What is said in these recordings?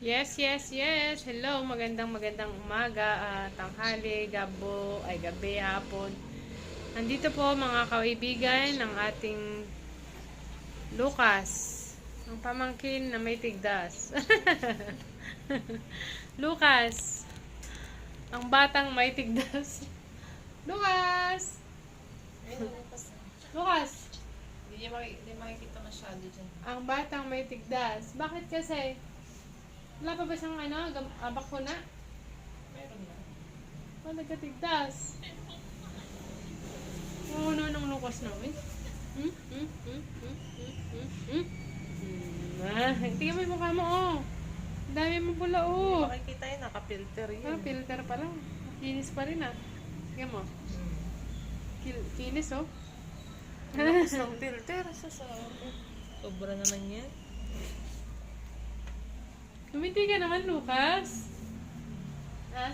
Yes, yes, yes. Hello, magandang umaga, tanghali, gabi, hapon. Nandito po mga kaibigan ng ating Lucas, ang pamangkin na may tigdas. Lucas, ang batang may tigdas. Lucas! Ayun, lumabas na. Lucas, Hindi makikita masyado dyan. ang batang may tigdas. Bakit kasi? Wala pa ba siyang bakuna? Meron na. Oh, nagkatigdas. Oo, no, ng Lucas namin. Tingnan mo yung mukha mo, oh. Ang dami mo pula, oh. Hindi makikita yun, naka-filter yun. Filter pa lang. Kinis pa rin, ah. Tingnan mo. Kinis, oh. Tapos ng filter. Sobra naman yan. Lumiti ka naman, Lucas.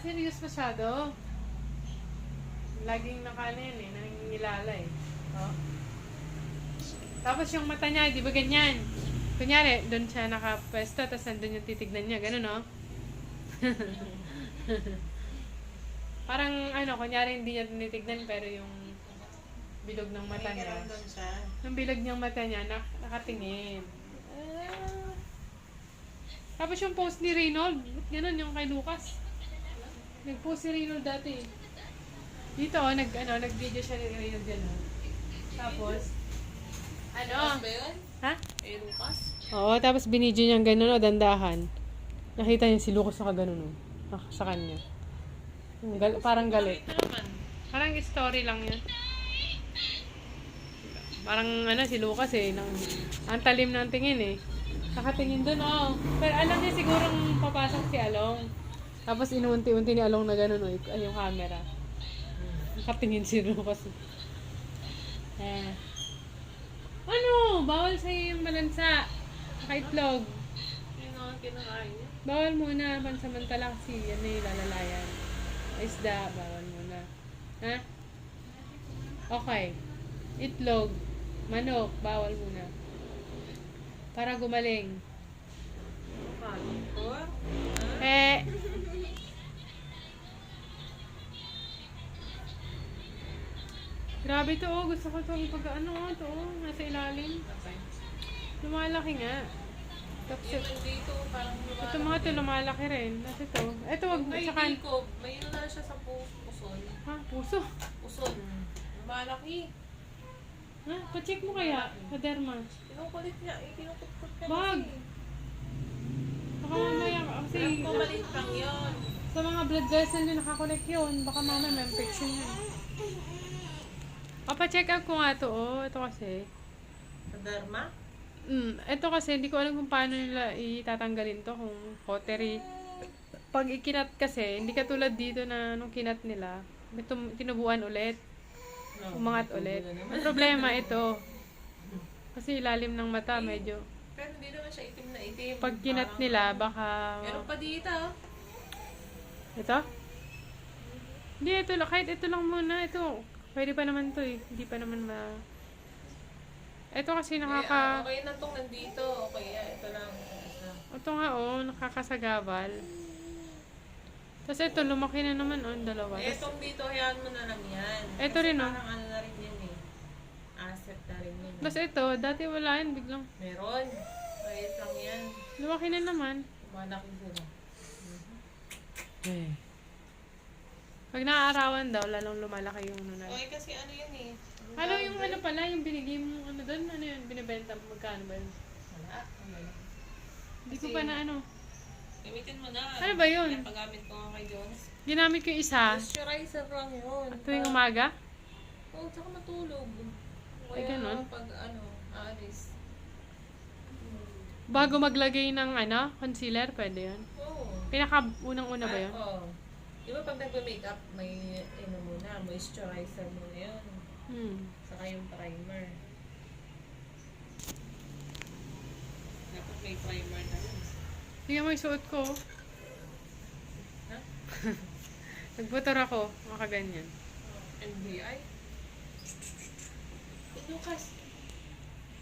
Serious masyado. Laging nakano yan, eh. Nangingilala, eh. Oh. Tapos yung mata niya, di ba ganyan? Kunyari, doon siya nakapwesto, tapos nandun yung titignan niya. Ganun, no? Parang, kunyari hindi niya tinitignan, pero yung bilog ng mata May niya. karamdam siya. Yung bilog ng mata niya, nakatingin. Tapos yung post ni Reynold, ganun yung kay Lucas. Nag-post si Reynold dati. Dito, nag-video siya ni Reynold gano'n. Tapos, Lucas ba yun? Ha? Lucas? Oo, tapos binidyo niya gano'n, dandahan. Nakita niya si Lucas na gano'n, sa kanya. Parang galit. Ito naman. Parang story lang yan. Parang si Lucas ang talim ng tingin eh. Nakatingin dun, oh. Pero alam niya sigurong papasok si Along. Tapos inuunti-unti ni Along na gano'n, oh, yung camera. Nakatingin si Lucas. Bawal sa'yo yung malansa. Nakaitlog. Yun ang kinakain niya. Bawal muna, pansamantala kasi lalalayan. Isda, bawal muna. Ha? Okay. Itlog. Manok, bawal muna. Para gumaling. Or? Grabe to, oh. Gusto ko itong nasa ilalim. Lumalaki nga. Tapos, Yung dito, parang ito mga ito, lumalaki rin. Tapos ito. Ito, wag May saka. diko. May na siya sa puson. Ha? Puso. Puson. Malaki. Ha? Pa-check mo kaya. Sa derma. Kinukulit niya. Kinukutkot niya Wag. kasi. Baka mamaya, kasi Alam ko maliit lang yun. sa mga blood vessel na nakakonect yun, baka mamaya may infection yun. Papa-check up ko nga to, oh. Ito kasi. Sa derma? Ito kasi, hindi ko alam kung paano nila itatanggalin to, kung pottery. Pag ikinat kasi, hindi katulad dito na nung kinat nila, tinubuan ulit, umangat ulit. Ang problema ito, kasi ilalim ng mata, medyo. Pero hindi naman siya itim na itim. Pag kinat Parang- nila, baka. Meron pa dito. Ito? Hindi, ito lang. Kahit ito lang muna. Ito. Pwede pa naman to eh. Hindi pa naman Ito kasi Okay na itong nandito. Okay, ito lang. Ito nga oh, nakakasagabal. Tapos ito, lumaki na naman oh, yung dalawa. Tapos, Etong dito, hayaan mo na lang yan. Ito Kasi rin, oh. parang na rin yan eh. Asset na rin yun. tapos ito, dati wala yan, biglang. Meron. Maliit lang yan. Lumaki na naman. Malaki sila. Pag naaarawan daw, lalong lumalaki yung nunal. Okay, kasi ano yun eh. Ano yung pala, yung binigay mo doon? Ano yun, binibenta mo, magkano ba yun? Wala. Hindi ko pa na Gamitin mo na. Ano ba yun? Yan, paggamit ko nga kay Jones. Ginamit ko yung isa. Moisturizer lang yun. Tuwing umaga. Oo, tsaka matulog. Ay, ganun? Pag aalis. Bago maglagay ng concealer, pwede yun. Oo. Pinaka-unang-una ba yun? Oo. Di ba pag nagpa-makeup, may muna, moisturizer muna yun. Saka yung primer. Dapat may primer na yun. Tingnan mo yung suot ko. Ha? Nagbutor ako, makaganyan. NBI? Lucas,